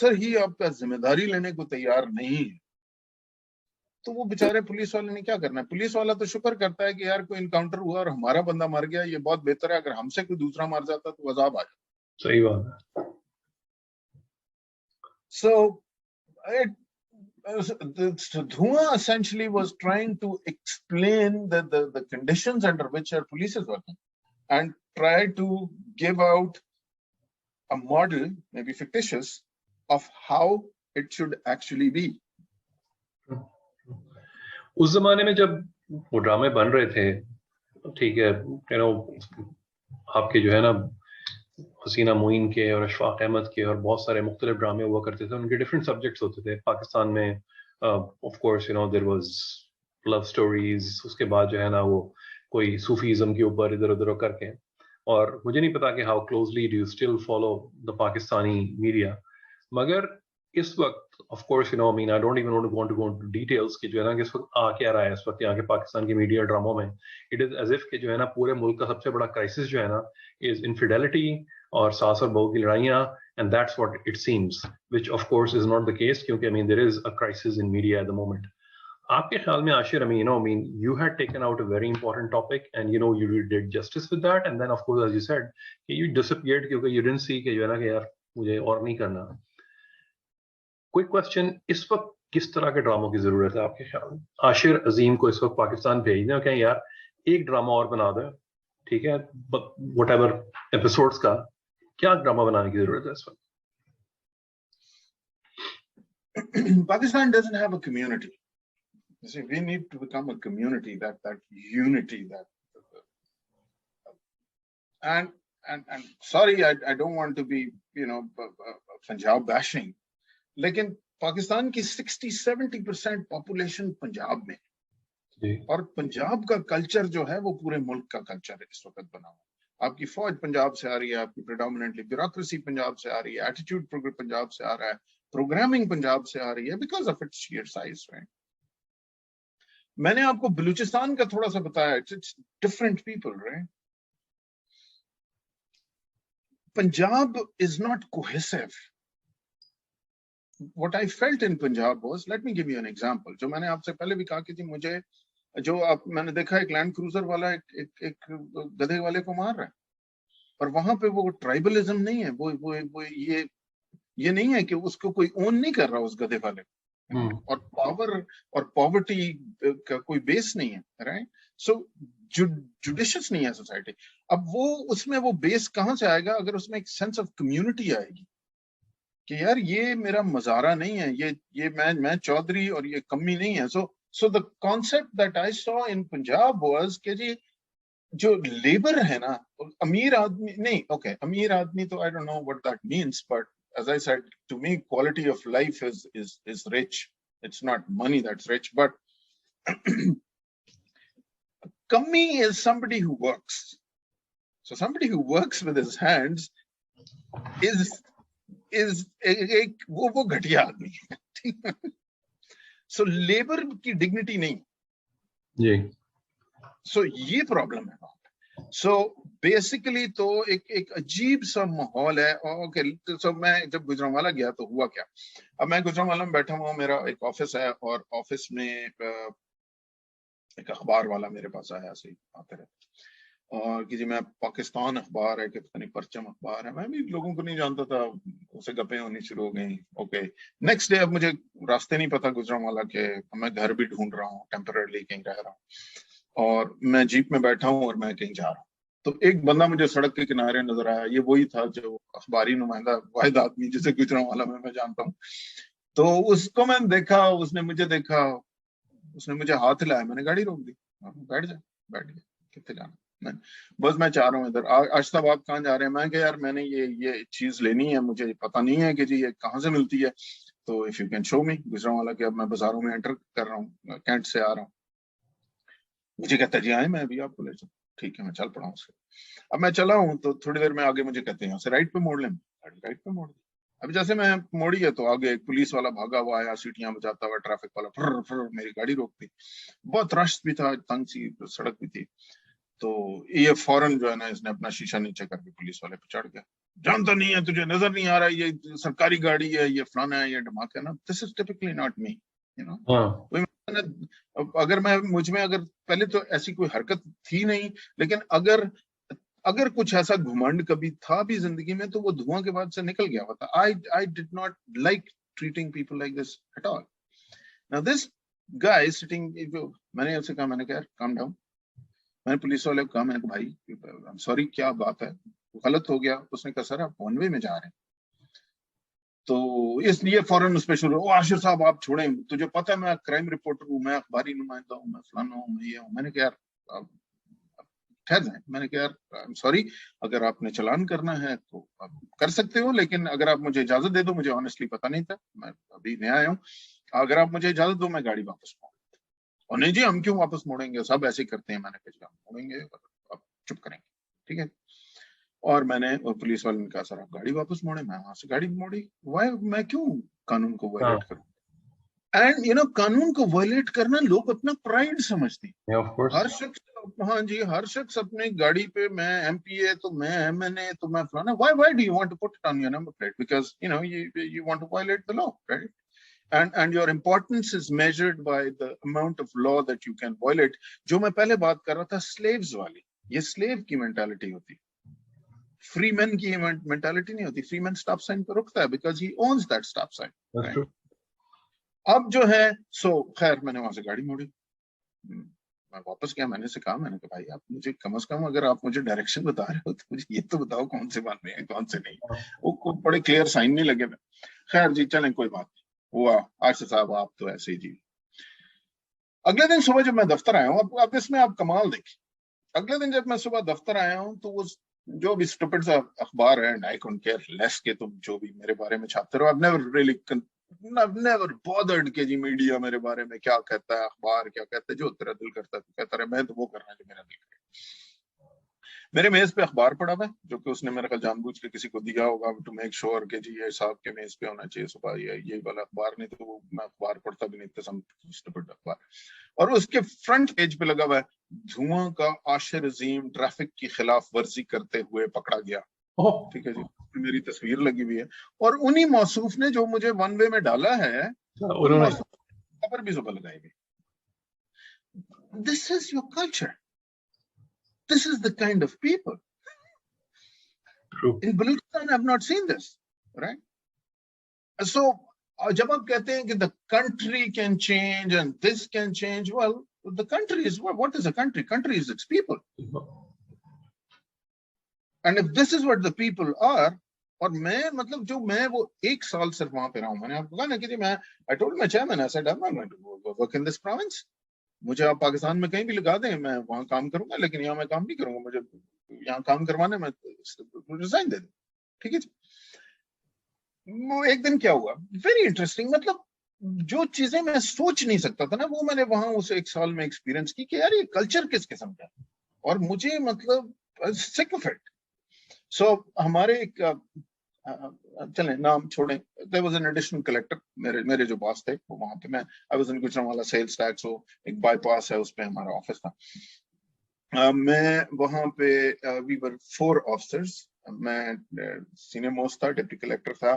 Officer ہی آپ کا ذمہ داری لینے کو تیار نہیں ہے تو وہ بیچارے پولیس والے نے کیا کرنا ہے؟ پولیس والا تو شکر کرتا ہے کہ یار کوئی انکاؤنٹر ہوا اور ہمارا بندہ مر گیا، یہ بہت بہتر ہے، اگر ہم سے کوئی دوسرا مر جاتا تو عذاب آ جاتا. صحیح بات ہے. So دھواں essentially was trying to explain the conditions under which our police is working and try to give out a model, maybe fictitious, of how it should actually be. اس زمانے میں جب وہ ڈرامے بن رہے تھے، ٹھیک ہے، آپ کے جو ہے نا حسینہ معین کے اور اشفاق احمد کے اور بہت سارے مختلف ڈرامے ہوا کرتے تھے، ان کے ڈفرینٹ سبجیکٹس ہوتے تھے. پاکستان میں of course there was love stories, اس کے بعد جو ہے نا وہ کوئی صوفیزم کے اوپر ادھر ادھر کر کے. اور مجھے نہیں پتا کہ how closely do you still follow the Pakistani media, مگر اس وقت of course I mean I don't even want to go into details کہ جو ہے نا کہ اس وقت آ کیا رہا ہے اس وقت یہاں کے پاکستان کی میڈیا ڈراموں میں. اٹ از ایز اف کہ جو ہے نا پورے ملک کا سب سے بڑا کرائسس جو ہے نا از انفیڈیلٹی اور ساس اور بہو کی لڑائیاں، and that's what it seems, which of course is not the case کیونکہ there is a crisis in media at the moment. آپ کے خیال میں عاشر، you had taken out a very important topic and you did justice with that, and then of course as you said you disappeared کیونکہ you didn't see کہ جو ہے نا کہ یار مجھے اور نہیں کرنا. کوئی کوشچن، اس وقت کس طرح کے ڈراموں کی ضرورت ہے آپ کے خیال میں؟ عاشر عظیم کو اس وقت پاکستان بھیج دیں کہ یار ایک ڈرامہ اور بنا دیں، ٹھیک ہے، وٹ ایور ایپیسوڈس کا، کیا ڈرامہ بنانے کی ضرورت ہے اس وقت؟ Pakistan doesn't have a community. You see, we need to become a community, that unity, and sorry, I don't want to be Punjab bashing, لیکن پاکستان کی 60-70% پاپولیشن پنجاب میں، اور پنجاب کا کلچر جو ہے وہ پورے ملک کا کلچر ہے اس وقت بنا ہوا. آپ کی فوج پنجاب سے آ رہی ہے، آپ کی پریڈومیننٹلی بیوروکریسی پنجاب سے آ رہی ہے، ایٹیٹیوڈ پنجاب سے آ رہا ہے، پروگرامنگ پنجاب سے آ رہی ہے because of its sheer size. میں نے آپ کو بلوچستان کا تھوڑا سا بتایا، it's different people, right. Punjab is not cohesive. What I felt in Punjab was, let me give you an example. جو میں نے آپ سے پہلے بھی کہا کہ جی مجھے جو میں نے دیکھا ایک لینڈ کروزر والا ایک گدھے والے کو مار رہا ہے، اور وہاں پہ وہ ٹرائبلزم نہیں ہے، وہ یہ نہیں ہے کہ اس کو کوئی اون نہیں کر رہا اس گدھے والے کو، اور پاور اور پاورٹی کا کوئی بیس نہیں ہے، رائٹ. سو جوڈیشس نہیں ہے سوسائٹی. اب وہ اس میں وہ بیس کہاں سے آئے گا؟ اگر اس میں ایک سینس آف کمیونٹی آئے گی کہ یار یہ میرا مزارہ نہیں ہے، یہ میں چودھری اور یہ کمی نہیں ہے. سو the concept that I saw in Punjab was کہ جی جو لیبر ہے نا، امیر آدمی نہیں، اوکے امیر آدمی تو I don't know what that means, but as I said, to me quality of life is rich. It's not money that's rich, but kami is somebody who works. So somebody who works with his hands is وہ گھٹیا آدمی ہے. سو labour کی dignity نہیں جی. سو یہ problem ہے. So basically تو ایک عجیب سا ماحول ہے. اوکے سو میں جب گجرانوالہ گیا تو ہوا کیا، اب میں گجرانوالہ میں بیٹھا ہوں، میرا ایک آفس ہے، اور آفس میں ایک اخبار والا میرے پاس آیا، ایسے ہی آتے رہتے، اور کہ جی میں پاکستان اخبار ہے کہ پتہ نہیں پرچم اخبار ہے. میں بھی لوگوں کو نہیں جانتا تھا، اسے گپیں ہونی شروع ہو گئیں. اوکے نیکسٹ ڈے اب مجھے راستے نہیں پتا گجرانوالہ کے، میں گھر بھی ڈھونڈ رہا ہوں، ٹیمپررلی کہیں رہ رہا ہوں، اور میں جیپ میں بیٹھا ہوں اور میں کہیں جا رہا ہوں. تو ایک بندہ مجھے سڑک کے کنارے نظر آیا. یہ وہی تھا جو اخباری نمائندہ، واحد آدمی جسے گجرانوالہ میں جانتا ہوں. تو اس کو میں نے دیکھا، اس نے مجھے دیکھا، اس نے مجھے ہاتھ لایا، میں نے گاڑی روک دی، بیٹھ گیا. کتنے جانا؟ بس میں چاہ رہا ہوں ادھر. آج صاحب آپ کہاں جا رہے ہیں؟ میں کہ یار میں نے یہ چیز لینی ہے، مجھے پتہ نہیں ہے کہ جی یہ کہاں سے ملتی ہے، تو اف یو کین شو می. گجرانوالہ کے اب میں بازاروں میں انٹر کر رہا ہوں، کینٹ سے آ رہا ہوں. مجھے کہتا ہے جی آئے میں ابھی آپ کو لے جاؤں. ٹھیک ہے میں چل پڑا ہوں اس سے. اب میں چلا ہوں تو تھوڑی دیر میں آگے مجھے کہتے ہیں یہاں سے رائٹ پہ موڑ لیں. رائٹ پہ موڑ دی. اب جیسے میں موڑی ہے تو آگے ایک پولیس والا بھاگا ہوا آیا، سیٹیاں بجاتا ہوا، ٹریفک والا پھر میری گاڑی روک دی. بہت رش بھی تھا، تنگ سی سڑک بھی تھی. تو یہ فوراً جو ہے نا اس نے اپنا شیشہ نیچے کر کے پولیس والے پہ چڑھ گیا, جانتا نہیں ہے تجھے, نظر نہیں آ رہا یہ سرکاری گاڑی ہے, یہ فلانا ہے, یہ ڈھماکہ ہے نا. This is typically not me, you know. اگر مجھ میں اگر پہلے تو ایسی کوئی حرکت تھی نہیں, لیکن اگر کچھ ایسا گھمنڈ کبھی تھا بھی زندگی میں تو وہ دھواں کے بعد سے نکل گیا ہوتا. I did not like treating people like this at all. Now this guy sitting, میں نے اسے کہا, میں نے کہا calm down. میں نے پولیس والے کو کہا, میں نے کہا بھائی سوری کیا بات ہے, غلط ہو گیا. اس نے کہا سر آپ ون وے میں جا رہے ہیں. تو اس لیے فوراً اس پہ شروع, او عاشر صاحب آپ چھوڑیں, تجھے پتہ ہے میں کرائم رپورٹر ہوں, میں اخباری نمائندہ ہوں, میں فلانا ہوں, میں یہ ہوں. میں نے کہا یار ٹھہر جائیں. میں نے کہا یار سوری, اگر آپ نے چلان کرنا ہے تو آپ کر سکتے ہو, لیکن اگر آپ مجھے اجازت دے دو, مجھے آنیسٹلی پتہ نہیں تھا, میں ابھی نیا آیا ہوں, اگر آپ مجھے اجازت دو میں گاڑی واپس موڑ. اور نہیں جی ہم کیوں واپس موڑیں گے, سب ایسے کرتے ہیں. میں نے کہا ہم موڑیں گے, آپ چپ کریں گے, ٹھیک ہے. اور میں نے پولیس والے نے کہا سر آپ گاڑی واپس موڑیں. میں وہاں سے گاڑی موڑی. وائی, میں کیوں قانون کو وائلیٹ کروں؟ اینڈ یو نو قانون کو وائلیٹ کرنا لوگ اپنا پرائڈ سمجھتے ہیں. ہر شخص, ہاں جی, ہر شخص اپنی گاڑی پہ میں ایم پی اے تو میں ایم این اے تو میں فلانا. Why do you want to put it on your number plate? Because you know you want to violate the law, right? And your importance is measured by the amount of law that you can violate. جو میں پہلے بات کر رہا تھا slaves والی, یہ slave کی mentality ہوتی, free man کی mentality نہیں ہوتی. free man stop sign پہ رکتا ہے because he owns that stop sign. Right? اب جو ہے خیر میں نے وہاں سے گاڑی موڑی, میں واپس گیا. میں نے سے کہا, میں نے کہا بھائی آپ مجھے کم از کم اگر آپ مجھے ڈائریکشن بتا رہے ہو تو مجھے یہ تو بتاؤ کون سے بن رہے ہیں کون سے نہیں. وہ بڑے کلیئر سائن نہیں لگے. خیر جی چلیں کوئی بات نہیں ہوا. عاشر صاحب آپ تو ایسے ہی جی. اگلے دن صبح جب میں دفتر آیا ہوں, اب اس میں آپ کمال دیکھیں, اگلے دن جب میں صبح دفتر آیا ہوں تو وہ جو بھی اسٹوپڈ سا اخبار ہے, I don't care less کہ تم جو بھی میرے بارے میں چھاپتے رہو, I've never bothered کہ جی میڈیا میرے بارے میں کیا کہتا ہے, اخبار کیا کہتا ہے, جو تیرا دل کرتا ہے تو کہتا رہے, میں تو وہ کرنا جو میرا دل کرے. میرے میز پہ اخبار پڑا ہوا ہے جو کہ اس نے میرا خیال جان بوجھ کے کسی کو دیا ہوگا ٹو میک شیور کہ جی یہ صاحب کے میز پہ ہونا چاہیے صبح, یہ والا اخبار. نہیں تو وہ میں اخبار پڑھتا بھی نہیں تھا, اخبار. اور اس کے فرنٹ پیج پہ لگا ہوا ہے دھواں کا عاشر عظیم ٹریفک کی خلاف ورزی کرتے ہوئے پکڑا گیا. ٹھیک ہے جی, میری تصویر لگی ہوئی ہے, اور انہی موصوف نے جو مجھے ون وے میں ڈالا ہے ان موصوف پر بھی زبر لگائی گئی. This is your culture. This is the kind of people. True. In Balochistan, I have not seen this, right? So, jab aap kehte hain ki the country can change and this can change, well, the country is what is a country? Country is its people. And if this is what the people are, اور میں مطلب جو میں وہ ایک سال صرف وہاں پہ رہا ہوں, میں نے آپ کو کہا نا کہ میں I told my chairman, I said I'm not going to work in this province. مجھے آپ پاکستان میں کہیں بھی لگا دیں میں وہاں کام کروں گا, لیکن یہاں میں کام نہیں کروں گا. مجھے یہاں کام کروانے میں ریزائن دے دوں, ٹھیک ہے. وہ ایک دن کیا ہوا ویری انٹرسٹنگ, مطلب جو چیزیں میں سوچ نہیں سکتا تھا نا وہ میں نے وہاں اس ایک سال میں ایکسپیرینس کی کہ یار یہ کلچر کس قسم کا ہے, اور مجھے مطلب سک آف اٹ. سو ہمارے ایک چلیں نام چھوڑیں, there was an additional collector, میرے جو باس تھے وہ وہاں پہ, میں I was in Gujranwala sales tax, وہ ایک بائی پاس ہے اس پہ ہمارا آفس تھا. میں وہاں پہ we were 4 officers, میں سینئر موسٹ تھا, ڈپٹی کلیکٹر تھا,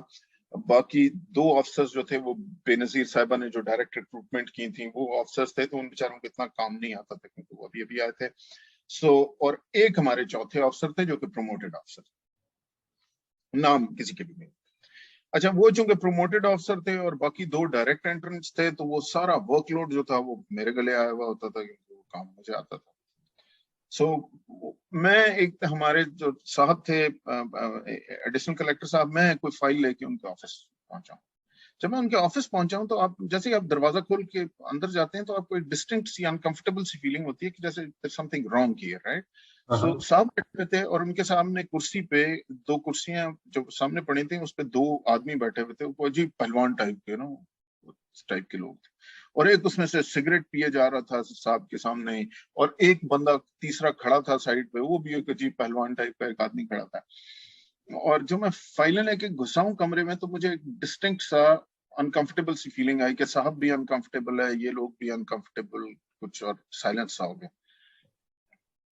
باقی 2 آفیسرز جو تھے وہ بے نظیر صاحبہ نے جو ڈائریکٹ ریکروٹمنٹ کی تھیں وہ آفیسرز تھے, تو ان بیچاروں کو اتنا کام نہیں آتا تھا کیونکہ وہ ابھی آئے تھے. اور ایک ہمارے چوتھے آفیسر تھے جو کہ پروموٹڈ آفیسر, نام کسی کے بھی نہیں. اچھا, وہ چونکہ پروموٹڈ آفیسر تھے اور باقی 2 ڈائریکٹ انٹرنٹس تھے, تو وہ سارا ورک لوڈ جو تھا وہ میرے گلے آیا ہوا ہوتا تھا کیونکہ وہ کام مجھے آتا تھا. میں ایک ہمارے جو صاحب تھے ایڈیشنل کلیکٹر صاحب, میں کوئی فائل لے کے ان کے آفس پہنچا ہوں. جب میں ان کے آفس پہنچا ہوں تو آپ جیسے آپ دروازہ کھول کے اندر جاتے ہیں تو آپ کو ایک ڈسٹنکٹ سی انکمفرٹیبل سی فیلنگ ہوتی ہے کہ جیسے something wrong here, right. So صاحب بیٹھے تھے اور ان کے سامنے کرسی پہ 2 کرسیاں جو سامنے پڑی تھیں اس پہ 2 آدمی بیٹھے ہوئے تھے, وہ عجیب پہلوان ٹائپ کے اس ٹائپ کے لوگ تھے, اور ایک اس میں سے سگریٹ پیے جا رہا تھا صاحب کے سامنے ہی, اور ایک بندہ تیسرا کھڑا تھا سائڈ پہ, وہ بھی ایک عجیب پہلوان ٹائپ کا ایک آدمی کھڑا تھا. اور جو میں فائلیں لے کے گھسا ہوں کمرے میں تو مجھے ڈسٹنکٹ سا انکمفرٹیبل سی فیلنگ آئی کہ صاحب بھی انکمفرٹیبل ہے, یہ لوگ بھی انکمفرٹیبل, کچھ اور سائلنس سا ہو گیا.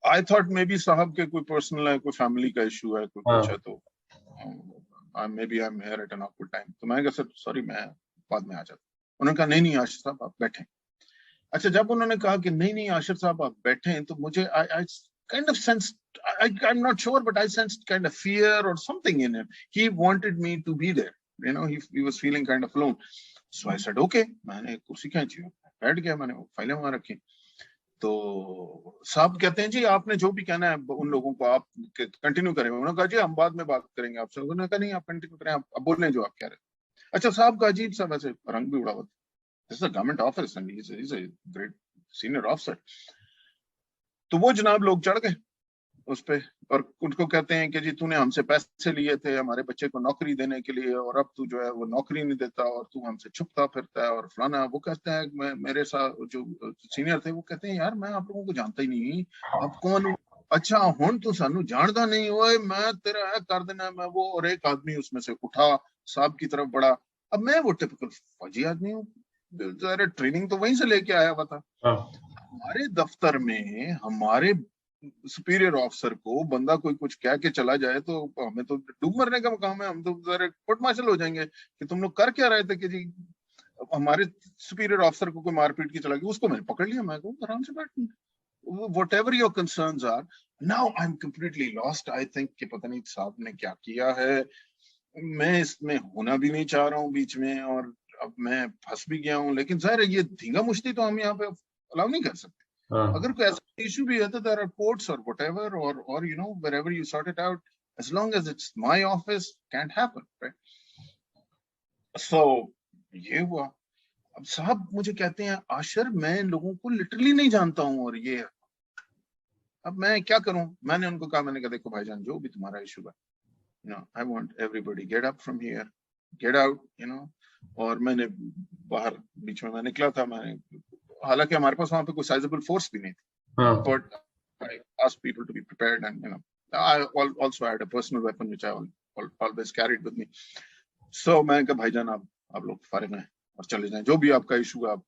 I thought maybe صاحب کے کوئی پرسنل ہے, کوئی فیملی کا ایشو ہے, کوئی کچھ ہے, تو maybe I'm here at an awkward time. تو میں کہا سر سوری میں بعد میں آ جاتا. انہوں نے کہا نہیں عاشر صاحب آپ بیٹھیں. اچھا جب انہوں نے کہا کہ نہیں عاشر صاحب آپ بیٹھیں, تو مجھے I kind of sensed, I'm not sure, but I sensed kind of fear or something in him. He wanted me to be there. You know, he was feeling kind of alone. So I said, okay. میں نے کرسی کھینچی, بیٹھ گیا, میں نے فائلیں وہاں رکھی. تو صاحب کہتے ہیں جی آپ نے جو بھی کہنا ہے ان لوگوں کو آپ کنٹینیو کریں. انہوں نے کہا جی ہم بعد میں بات کریں گے آپ سے. انہوں نے کہا نہیں آپ کنٹینیو کریں, آپ بولیں جو آپ کہہ رہے ہیں. اچھا صاحب کا عجیب سا ویسے رنگ بھی اڑا ہوا تھا. This is a government office and he's a great senior officer. تو وہ جناب لوگ چڑھ گئے اس پہ اور ان کو کہتے ہیں کہ جی تو نے ہم سے پیسے لیے تھے ہمارے بچے کو نوکری دینے کے لیے, اور اب تو جو ہے وہ نوکری نہیں دیتا اور تو ہم سے چھپتا پھرتا ہے اور فلانا. وہ کہتے ہیں میرے ساتھ جو سینئر تھے وہ کہتے ہیں یار میں آپ لوگوں کو جانتا ہی نہیں, آپ کون ہو؟ اچھا ہن تو سانو جاندا نہیں ہوئے, میں تیرا ہے کر دینا میں وہ. اور ایک آدمی اس میں سے اٹھا صاحب کی طرف بڑھا. اب میں وہ ٹپکل فوجی آدمی ہوں, ٹریننگ تو وہیں سے لے کے آیا ہوا تھا. ہمارے دفتر میں ہمارے سپیریئر آفیسر کو بندہ کوئی کچھ کہہ کے چلا جائے تو ہمیں تو ڈوب مرنے کا مقام ہے, ہم تو کورٹ مارشل ہو جائیں گے کہ تم لوگ کر کیا رہے تھے. کہ جی ہمارے سپیریئر آفیسر کو کوئی مار پیٹ کی چلا گئی, اس کو میں نے پکڑ لیا, میں کہوں آرام سے بیٹھ, whatever your concerns are. Now I'm completely lost. I think کہ پتہ نہیں صاحب نے کیا کیا ہے, میں اس میں ہونا بھی نہیں چاہ رہا ہوں بیچ میں, اور اب میں پھنس بھی گیا ہوں. لیکن ظاہر ہے یہ دھینگا مشتی تو ہم یہاں پہ الاؤ نہیں کر سکتے. اگر کوئی ایسا ایشو بھی ہے تو there are courts or whatever or you know wherever you sort it out, as long as it's my office, can't happen, right? So یہ ہوا. اب صاحب مجھے کہتے ہیں عاشر میں لوگوں کو لٹرلی نہیں جانتا ہوں, اور یہ اب میں کیا کروں. میں نے ان کو کہا, میں نے کہا دیکھو بھائی جان جو بھی تمہارا ایشو ہے, you know, I want everybody get up from here, get out, you know. اور میں نے باہر بیچ میں نکلا تھا, میں نے حالانکہ ہمارے پاس وہاں پہ کوئی سائزبل فورس بھی نہیں تھی, but I asked people to be prepared, and you know I also had a personal weapon which I always carried with me. So میں نے کہا بھائی جان آپ لوگ فارغ ہیں اور چلے جائیں, جو بھی آپ کا ایشو ہے آپ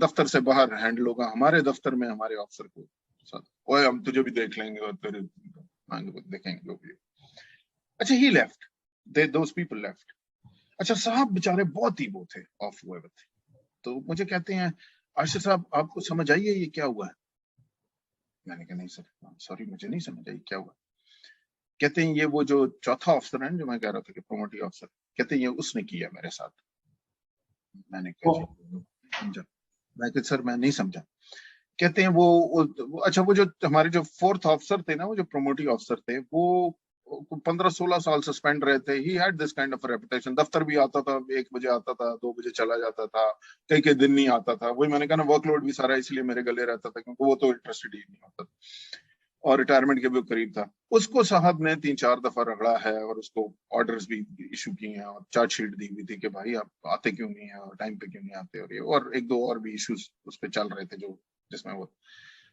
دفتر سے باہر ہینڈل ہوگا, ہمارے دفتر میں ہمارے آفیسر کو ساتھ, اوے ہم تجھے بھی دیکھ لیں گے اور تیرے دیکھیں گے جو بھی. اچھا he left, those people left. اچھا صاحب بیچارے بہت ہی وہ تھے, آف ہوئے تھے. تو مجھے کہتے ہیں عاشر صاحب آپ کو سمجھ آئیے یہ کیا ہوا ہے. میں نے کہا نہیں سر سوری مجھے نہیں سمجھ آئی کیا ہوا. کہتے ہیں یہ وہ جو چوتھا آفسر ہے جو میں کہہ رہا تھا کہ پروموٹی آفسر, کہتے ہیں یہ اس نے کیا میرے ساتھ. میں نے کہا سمجھا, میں کہ سر میں نہیں سمجھا. کہتے ہیں وہ اچھا وہ جو ہمارے جو فورتھ آفسر تھے نا, وہ جو پروموٹی آفسر تھے, وہ 15-16 سال سسپینڈ رہے تھے. He had this kind of a reputation. دفتر بھی آتا تھا 1 بجے آتا تھا, 2 بجے چلا جاتا تھا, کئی دن نہیں آتا تھا. وہی میں نے کہا نا ورک لوڈ بھی سارا اس لیے میرے گلے رہتا تھا کیونکہ وہ تو انٹرسٹڈ ہی نہیں ہوتا اور ریٹائرمنٹ کے بھی قریب تھا. اس کو صاحب نے 3-4 دفعہ رگڑا ہے اور اس کو آرڈرز بھی ایشو کیے ہیں اور چارج شیٹ دی ہوئی تھی کہ بھائی آپ آتے کیوں نہیں ہیں اور ٹائم پہ کیوں نہیں آتے, اور یہ اور 1-2 اور بھی ایشوز اس پہ چل رہے تھے جو جس میں وہ.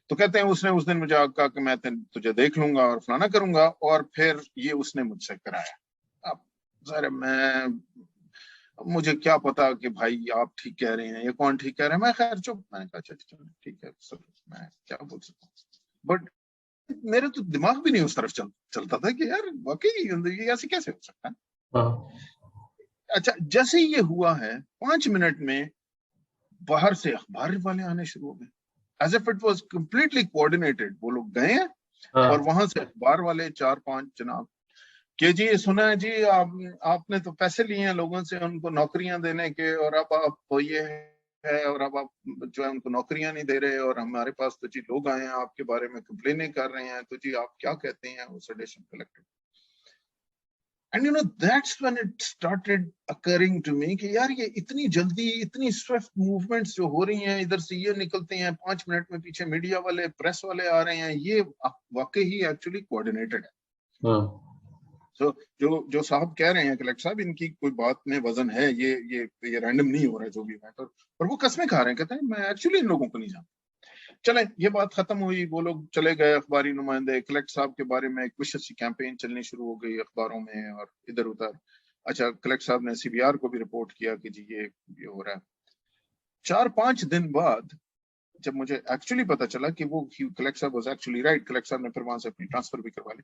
تو کہتے ہیں اس نے اس دن مجھے کہا کہ میں تجھے دیکھ لوں گا اور فلانا کروں گا, اور پھر یہ اس نے مجھ سے کرایا. اب ذرا مجھے کیا پتا کہ بھائی آپ ٹھیک کہہ رہے ہیں یا کون ٹھیک کہہ رہے ہیں. میں خیر چپ, میں نے کہا اچھا ٹھیک ہے سر میں کیا بول سکتا ہوں. بٹ میرے تو دماغ بھی نہیں اس طرف چلتا تھا کہ یار واقعی یہ ایسے کیسے ہو سکتا ہے. اچھا جیسے یہ ہوا ہے 5 منٹ میں باہر سے اخبار والے آنے شروع ہو گئے, as if it was completely coordinated. وہ لوگ گئے ہیں اور وہاں سے اخبار والے 4-5 جناب کہ جی سنا ہے جی آپ نے تو پیسے لیے ہیں لوگوں سے ان کو نوکریاں دینے کے, اور اب آپ یہ ہے اور اب آپ جو ہے ان کو نوکریاں نہیں دے رہے, اور ہمارے پاس تو جی لوگ آئے ہیں آپ کے بارے میں کمپلینیں کر رہے ہیں, تو جی آپ کیا کہتے ہیں. وہ sedation collected. And you know that's when it started occurring to me کہ یار یہ اتنی جلدی اتنی سوئفٹ موومنٹس جو ہو رہی ہیں, ادھر سے یہ نکلتے ہیں 5 منٹ میں پیچھے میڈیا والے پریس والے آ رہے ہیں, یہ واقعی ایکچولی کوآرڈینیٹڈ ہے. سو جو صاحب کہہ رہے ہیں کلیکٹر صاحب ان کی کوئی بات میں وزن ہے, یہ رینڈم نہیں ہو رہا ہے جو بھی ہے, اور وہ قسمیں کھا رہے ہیں, کہتے ہیں میں ایکچولی ان لوگوں کو نہیں جانتا. چلیں یہ بات ختم ہوئی, وہ لوگ چلے گئے اخباری نمائندے. کلیکٹر صاحب کے بارے میں ایک وشس کیمپین چلنی شروع ہو گئی اخباروں میں اور ادھر ادھر. اچھا کلیکٹر صاحب نے CBR کو بھی رپورٹ کیا کہ جی یہ ہو رہا ہے. 4-5 دن بعد جب مجھے ایکچولی پتا چلا کہ وہ کلیکٹ صاحب واز ایکچولی رائٹ, کلیکٹ صاحب نے پھر وہاں سے اپنی ٹرانسفر بھی کروا لی,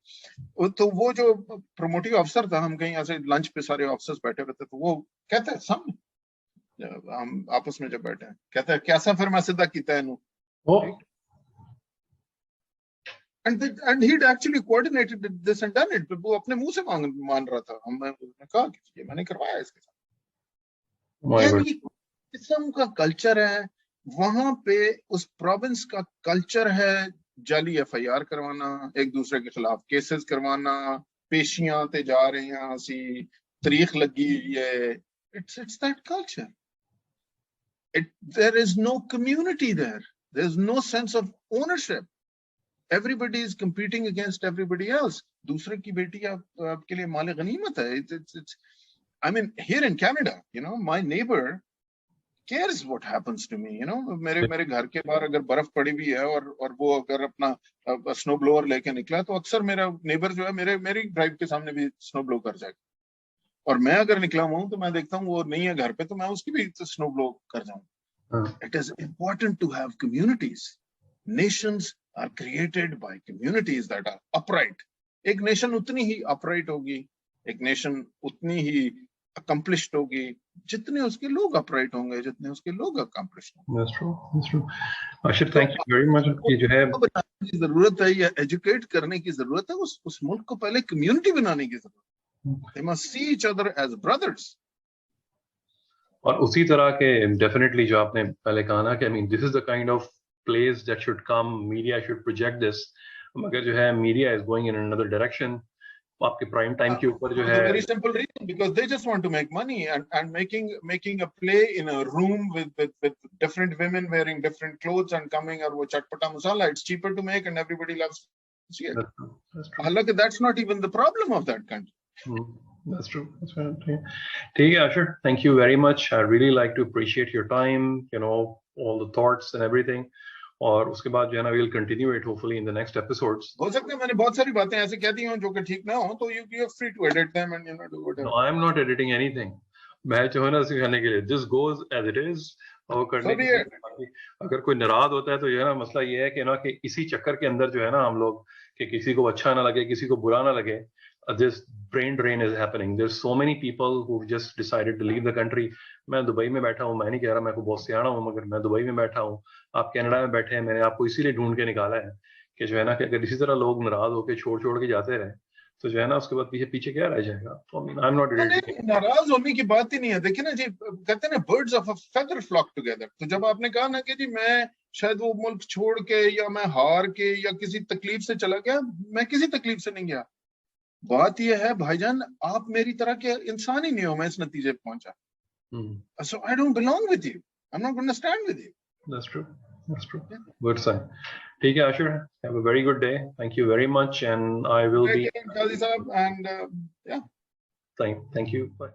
تو وہ جو پروموٹنگ آفیسر تھا, ہم کہیں ایسے لنچ پہ سارے آفیسرز بیٹھے ہوئے تھے, تو وہ کہتا ہے سامنے ہم آپس میں جب بیٹھے ہیں, کہتا ہے کیسا پھر میں سیدھا کیتا ہے نو, and he'd actually coordinated this and done it, وہ اپنے منہ سے مان رہا تھا, ہم نے کہا کہ میں نے کروایا اس کے ساتھ. قسم کا کلچر ہے وہاں پہ, اس پروونس کا کلچر ہے جعلی ایف آئی آر کروانا, ایک دوسرے کے خلاف کیسز کروانا, پیشیاں تے جا رہی ہیں اسی تاریخ لگی ہے. It's that culture. There is no community there. There is no sense of ownership. Everybody is competing against everybody else. دوسرے کی بیٹی آپ کے لیے مال غنیمت ہے. I mean, here in Canada, you know, my neighbor cares what happens to me, you know. میرے گھر کے باہر اگر برف پڑی ہوئی ہے اور وہ اگر اپنا سنو بلوور لے کے نکلا, تو اکثر میرا نیبر جو ہے میری ڈرائیو کے سامنے بھی سنو بلو کر جائے گا, اور میں اگر نکلا ہوں تو میں دیکھتا ہوں وہ نہیں ہے گھر پہ, تو میں اس کی بھی سنو بلو کر جاؤں. It is important to have communities. Nations are created by communities that are upright. ایک نیشن اتنی ہی upright ہوگی, ایک نیشن اتنی ہی accomplished ہوگی جتنے اس کے لوگ upright ہوں گے, جتنے اس کے لوگ accomplished ہوں گے. That's true, that's true. Ashir, thank you very much. کہ جو ہے کی ضرورت ہے یا ایجوکیٹ کرنے کی ضرورت ہے, اس ملک کو پہلے کمیونٹی بنانے کی ضرورت ہے. They must see each other as brothers. اور اسی طرح کے ڈیفینیٹلی جو آپ نے پہلے کہا نا کہ I mean this is the kind of place that should come, media should project this, مگر جو ہے media is going in another direction. آپ کے پرائم ٹائم کے اوپر جو ہے very simple reason, because they just want to make money, and making a play in a room with different women wearing different clothes and coming, اور وہ چٹپٹا مسالہ, it's cheaper to make and everybody loves to see it. حالانکہ that's not even the problem of that country. That's true. That's right. ٹھیک ہے Ashir, thank you very much. I really like to appreciate your time, you know, all the thoughts and everything. اور اس کے بعد جو ہے نا we'll continue it hopefully in the next episodes. ہو سکتا ہے میں نے بہت ساری باتیں ایسے کہہ دی ہوں جو کہ ٹھیک نہ ہوں, تو you are free to edit them and you know do whatever. No, I am not editing anything. میں جو ہے نا سکھانے کے لیے this goes as it is. اور کرنے کے اگر کوئی ناراض ہوتا ہے تو جو ہے نا مسئلہ یہ ہے کہ نا کہ اسی چکر کے اندر جو ہے نا ہم لوگ کہ کسی کو اچھا نہ لگے, کسی کو برا نہ لگے, this brain drain is happening. There's so many people who've just decided to leave the country. میں دبئی میں بیٹھا ہوں, میں نہیں کہہ رہا میں کو بہت سیاح ہوں, مگر میں دبئی میں بیٹھا ہوں, آپ کینیڈا میں بیٹھے ہیں. میں نے آپ کو اسی لیے ڈھونڈ کے نکالا ہے کہ جو ہے نا کہ اگر اسی طرح لوگ ناراض ہو کے چھوڑ کے جاتے رہے تو جو ہے نا اس کے بعد پیچھے کیا رہ جائے گا. ناراض ہونے کی بات ہی نہیں ہے. دیکھیں نا جی, کہتے ہیں نا birds of a feather flock together. تو جب آپ نے کہا نا کہ جی میں شاید وہ ملک چھوڑ کے یا میں ہار کے یا کسی تکلیف سے چلا گیا, میں کسی تکلیف سے نہیں گیا. بات یہ ہے بھائی جان, آپ میری طرح کے انسان ہی نہیں ہو, میں اس نتیجے پہ پہنچا. So I don't belong with you. I'm not going to stand with you. That's true. That's true. Good sign. ٹھیک ہے Ashir, have a very good day. Thank you very much and I will be Kazi sahab, and yeah. Thank you. Bye.